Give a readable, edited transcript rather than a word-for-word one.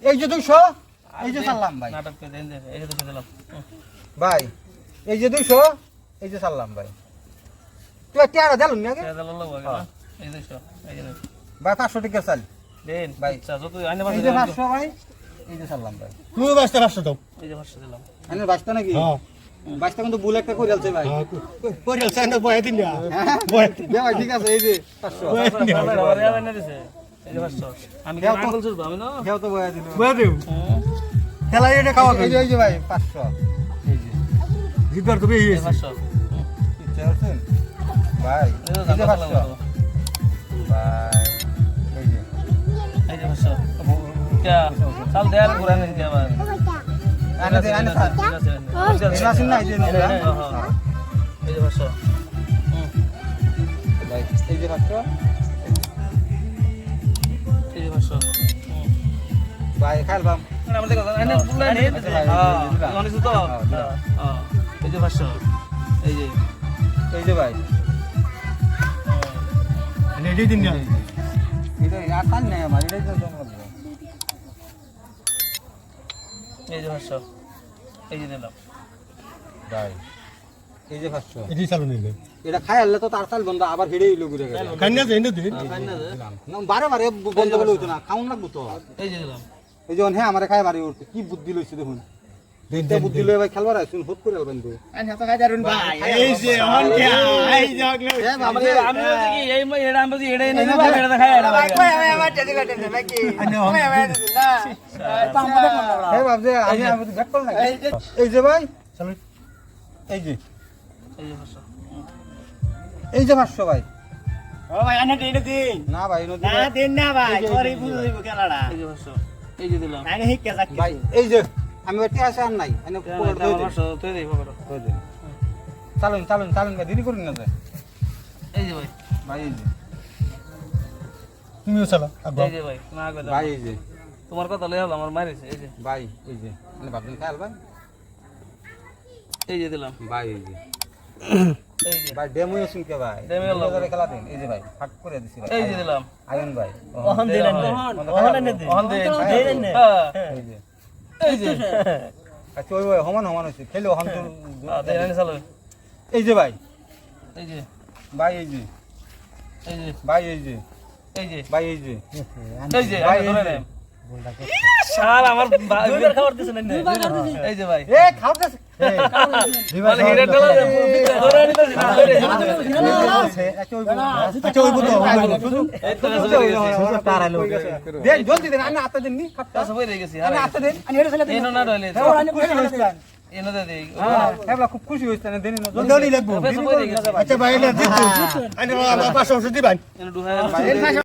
এই যে 200 এই যে সালাম ভাই নাটক করে দেন এই যে 200 দিলাম ভাই এই যে 200 এই যে সালাম ভাই তুই টিয়ারা দিলুন না আগে টিয়ারা দিলাম না এই 200 এই যে ভাই 500 টাকা চাল দেন ভাই চাচা তুই আইনে এই যে 500 ভাই এই যে সালাম ভাই তুই বাসতে 500 দাও এই যে 500 দিলাম আনে বাসটা নাকি হ্যাঁ বাসটা কিন্তু ভুল একটা কইরালছে ভাই কইরাল সাইন বয় দিন না দে ভাই ঠিক আছে এই যে 500 আরে আইনে দিছে এই যে 500 আমি কি আঙ্গুল চুরব আমি না কেউ তো বয়া দিল বয় দেও খেলা এটা খাওয়া এই যে ভাই 500 এই যে জিতবার তো বেশি 500 ইচ্ছা করছেন ভাই এই যে 500 ভাই এই যে 500 क्या चल दे यार पुराने के बाद আনে দে আনে স্যার এই আসেন না এই যে এই যে 500 ভাই এই যে 500 এই যে 500 ভাই খাইলাম আমাদের কথা এনে পুরো নেই হ্যাঁ অনেক তো হ্যাঁ এই যে 500 এই যে ভাই রেডি দিন না এটা আসান নাই আমার এটাই তো জমা লাগবে এই যে 500 এই যে দিলাম ভাই এই যে 500 এটি চালু নিলে এটা খাই আনলে তো তার চাল বন্ধ আবার হেড়ে ইলো ঘুরে গেল কান্না দেন দিন না বারে বারে বন্ধ করে হইতো না খাউন লাগবো তো এই যে দিলাম এই যে হ্যাঁ আমারে খাই বাড়ি উঠতে কি বুদ্ধি লইছে দেখুন দিনটা বুদ্ধি লই ভাই খেলবার আইছুন হুট করে আলবেন তো এই যে অন কে এই জগলে আমি বলছি কি এই এড়া আমি বলছি এড়াই নাই না এড়া খায় এড়া হে বাবু আমি ব্যাক করব না এই যে ভাই চলো এই যে এই যে 500 এই যে 500 ভাই ও ভাই আনে দিন দিন না ভাই নদী না দিন না ভাই সরি বুঝইব খেলাটা এই যে 500 এই যে দিলাম আনে হিক কে যাচ্ছে ভাই এই যে আমি ওটি আসে আর নাই এনে পকেট দই দে 500 তুই দেই পকেট দই দে চালুন ভাই দেরি করুন না ভাই এই যে ভাই ভাই এই যে তুমিও চালা এই যে ভাই না আগে ভাই এই যে তোমার কথা লই হলো আমার মারিছে এই যে ভাই এই যে মানে ভাবছেন খাই ভাই এই যে দিলাম ভাই এই যে এই যে ভাই ডেমো আসুন কে ভাই ডেমো এলো। খেলা দিন এই যে ভাই ফাট করে দিছি ভাই এই যে দিলাম আয়ন ভাই ওহন দিলেন ওহন এনে দিন ওহন দেন দেন না এই যে এই যে আচ্ছা ওই সমান হইছে খেলে হন দেন আনি চালো এই যে ভাই এই যে ভাই এই যে এই যে ভাই এই যে এই যে ভাই এই যে এই যে ভাই ধরে নেন শাল আমার দুইবার খাবার দিছেন না এই যে ভাই এ খাও কাছে মানে হিরে ডালা ধরে আনিতেছি না ধরে আচ্ছা ওই বুতো এই তো আছে তারালো দেন জলদি দেন আমি আতে দেন নি কাছে বই গেছি আমি আতে দেন আনি এটা ছেলে এনো না ডলে খুশি হইছেন এনো দে দেই হ্যাঁ এবলা খুব খুশি হইছেন দেন দড়ি লাগবো কাছে বই গেছি আচ্ছা ভাই না দিন আনি 500 দিবেন এনো দুহাই